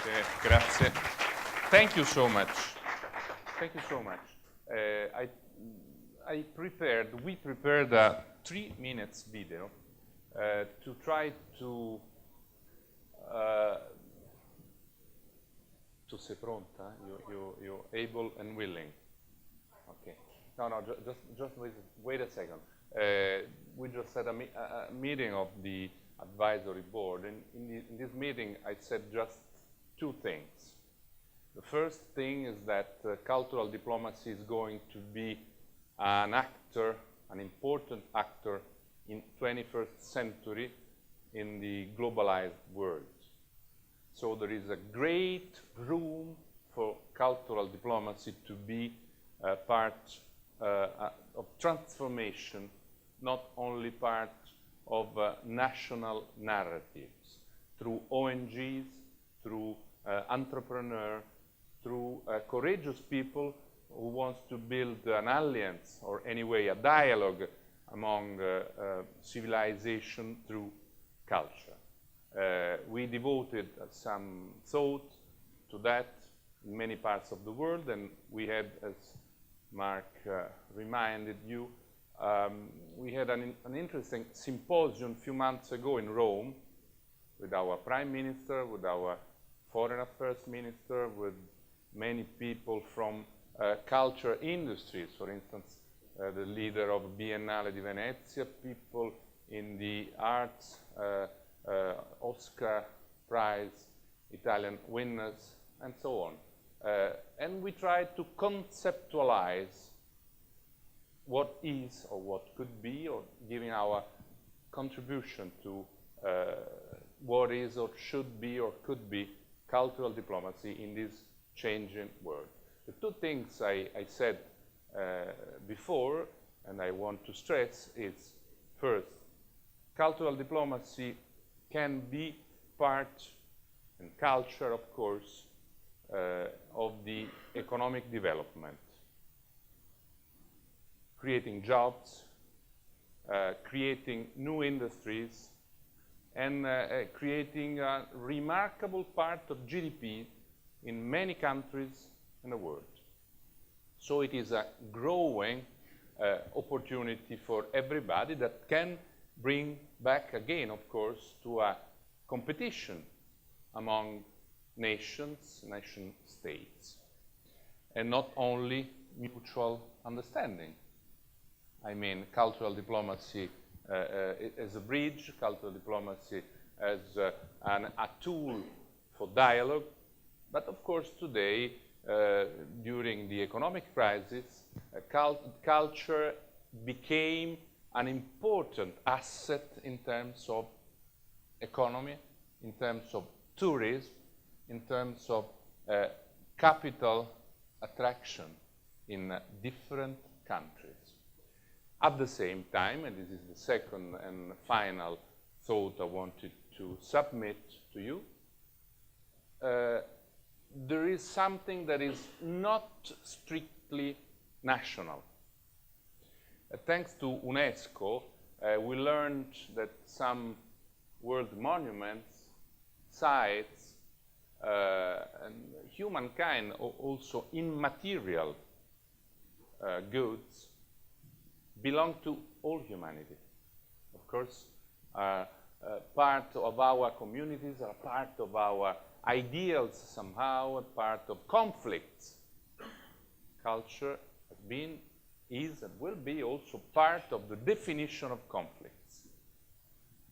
Grazie. Thank you so much. Thank you so much. We prepared a 3 minutes video to try to sei pronta? You're able and willing. Okay. No, just wait a second. We just had a meeting of the advisory board, and in this meeting I said just 2 things. The first thing is that cultural diplomacy is going to be an important actor in 21st century in the globalized world. So there is a great room for cultural diplomacy to be part of transformation, not only part of national narratives, through ONGs, through entrepreneurs, through courageous people who wants to build an alliance, or anyway a dialogue among civilization through culture. We devoted some thought to that in many parts of the world, and we had, as Mark reminded you, we had an interesting symposium a few months ago in Rome with our Prime Minister, with our Foreign Affairs Minister, with many people from culture industries, for instance, the leader of Biennale di Venezia, people in the arts, Oscar Prize, Italian winners, and so on. And we tried to conceptualize what is or what could be, or giving our contribution to what is or should be or could be cultural diplomacy in this changing world. The 2 things I said before, and I want to stress, is first, cultural diplomacy can be part, and culture, of course, of the economic development, creating jobs, creating new industries, and creating a remarkable part of GDP in many countries in the world. So it is a growing opportunity for everybody that can bring back again, of course, to a competition among nations, nation states, and not only mutual understanding. I mean, cultural diplomacy as a bridge, cultural diplomacy as a tool for dialogue. But of course, today, during the economic crisis, culture became an important asset in terms of economy, in terms of tourism, in terms of capital attraction in different countries. At the same time, and this is the second and final thought I wanted to submit to you, there is something that is not strictly national. Thanks to UNESCO, we learned that some world monuments, sites, and humankind, also immaterial goods, belong to all humanity. Of course, part of our communities, are part of our ideals somehow, a part of conflicts. Culture has been, is, and will be also part of the definition of conflicts.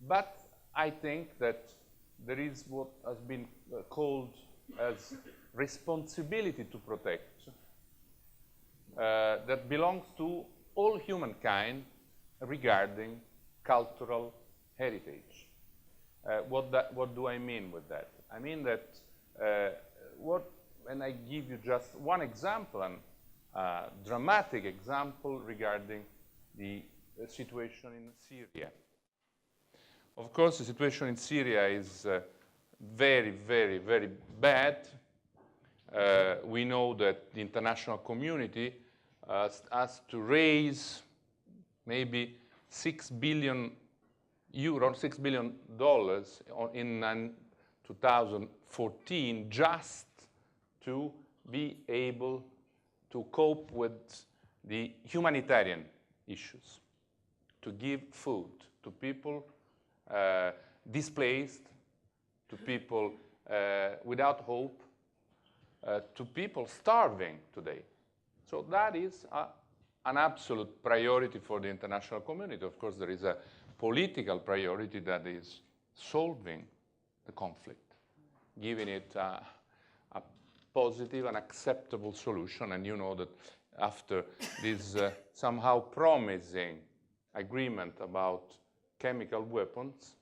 But I think that there is what has been called as responsibility to protect that belongs to all humankind regarding cultural heritage. What do I mean with that? I mean that and I give you just one example, a dramatic example regarding the situation in Syria. Of course, the situation in Syria is very, very, very bad. We know that the international community has to raise maybe $6 billion in 2015 14 just to be able to cope with the humanitarian issues, to give food to people displaced, to people without hope, to people starving today. So that is an absolute priority for the international community. Of course, there is a political priority that is solving the conflict, giving it a positive and acceptable solution. And you know that after this somehow promising agreement about chemical weapons,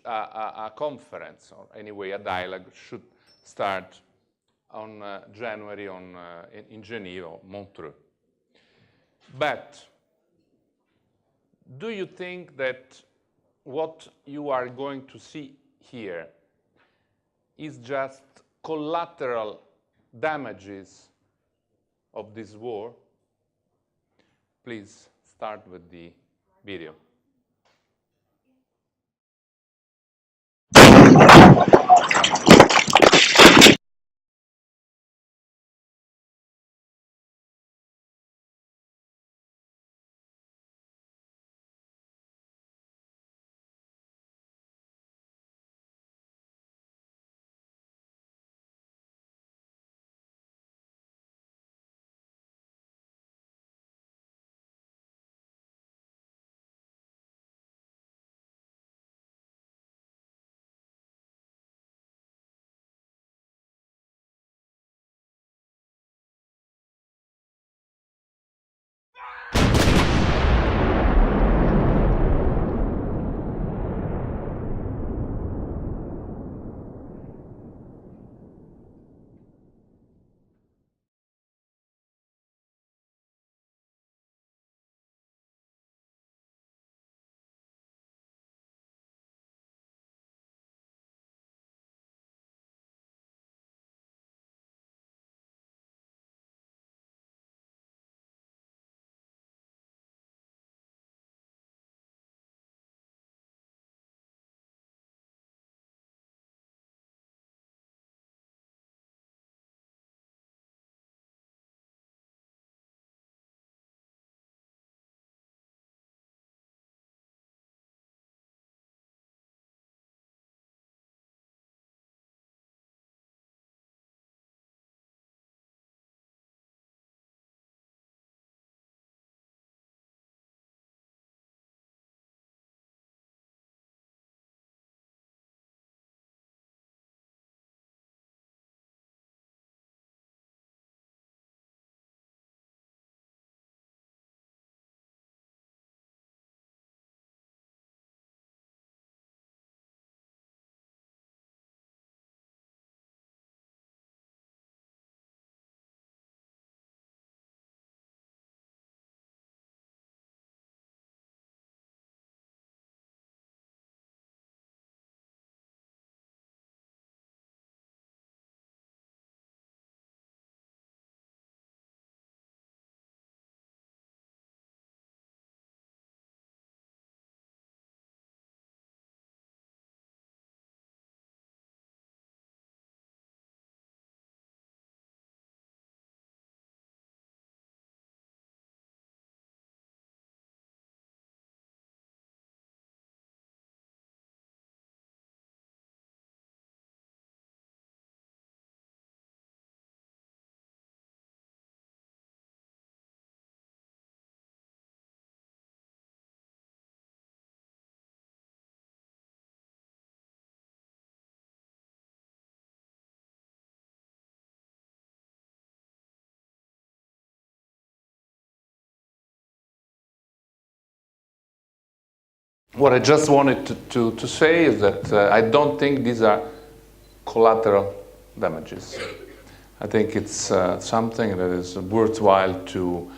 a conference, or anyway a dialogue, should start on January in Geneva, Montreux. But do you think that what you are going to see here is just collateral damages of this war? Please start with the video. What I just wanted to say is that I don't think these are collateral damages. I think it's something that is worthwhile to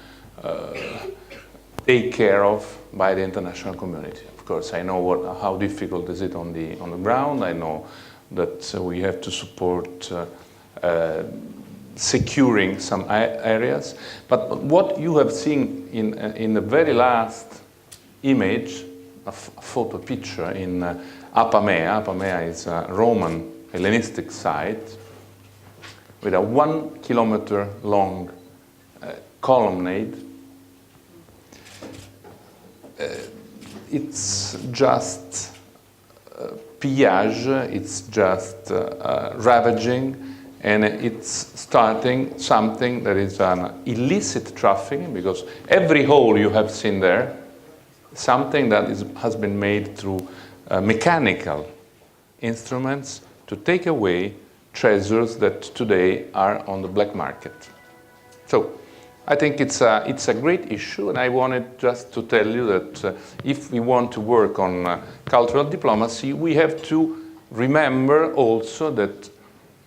take care of by the international community. Of course, I know how difficult is it on the ground. I know that we have to support securing some areas. But what you have seen in the very last image, a photo picture in Apamea. Apamea is a Roman Hellenistic site with a 1 kilometer long colonnade. It's just pillage, it's just ravaging, and it's starting something that is an illicit trafficking, because every hole you have seen there, something that has been made through mechanical instruments to take away treasures that today are on the black market. So I think it's a great issue, and I wanted just to tell you that if we want to work on cultural diplomacy, we have to remember also that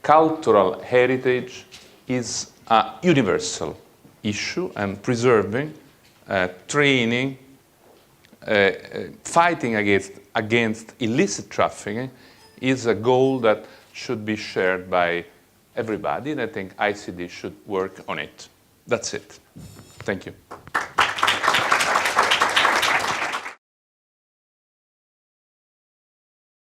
cultural heritage is a universal issue, and preserving, training, fighting against illicit trafficking is a goal that should be shared by everybody, and I think ICD should work on it. That's it. Thank you.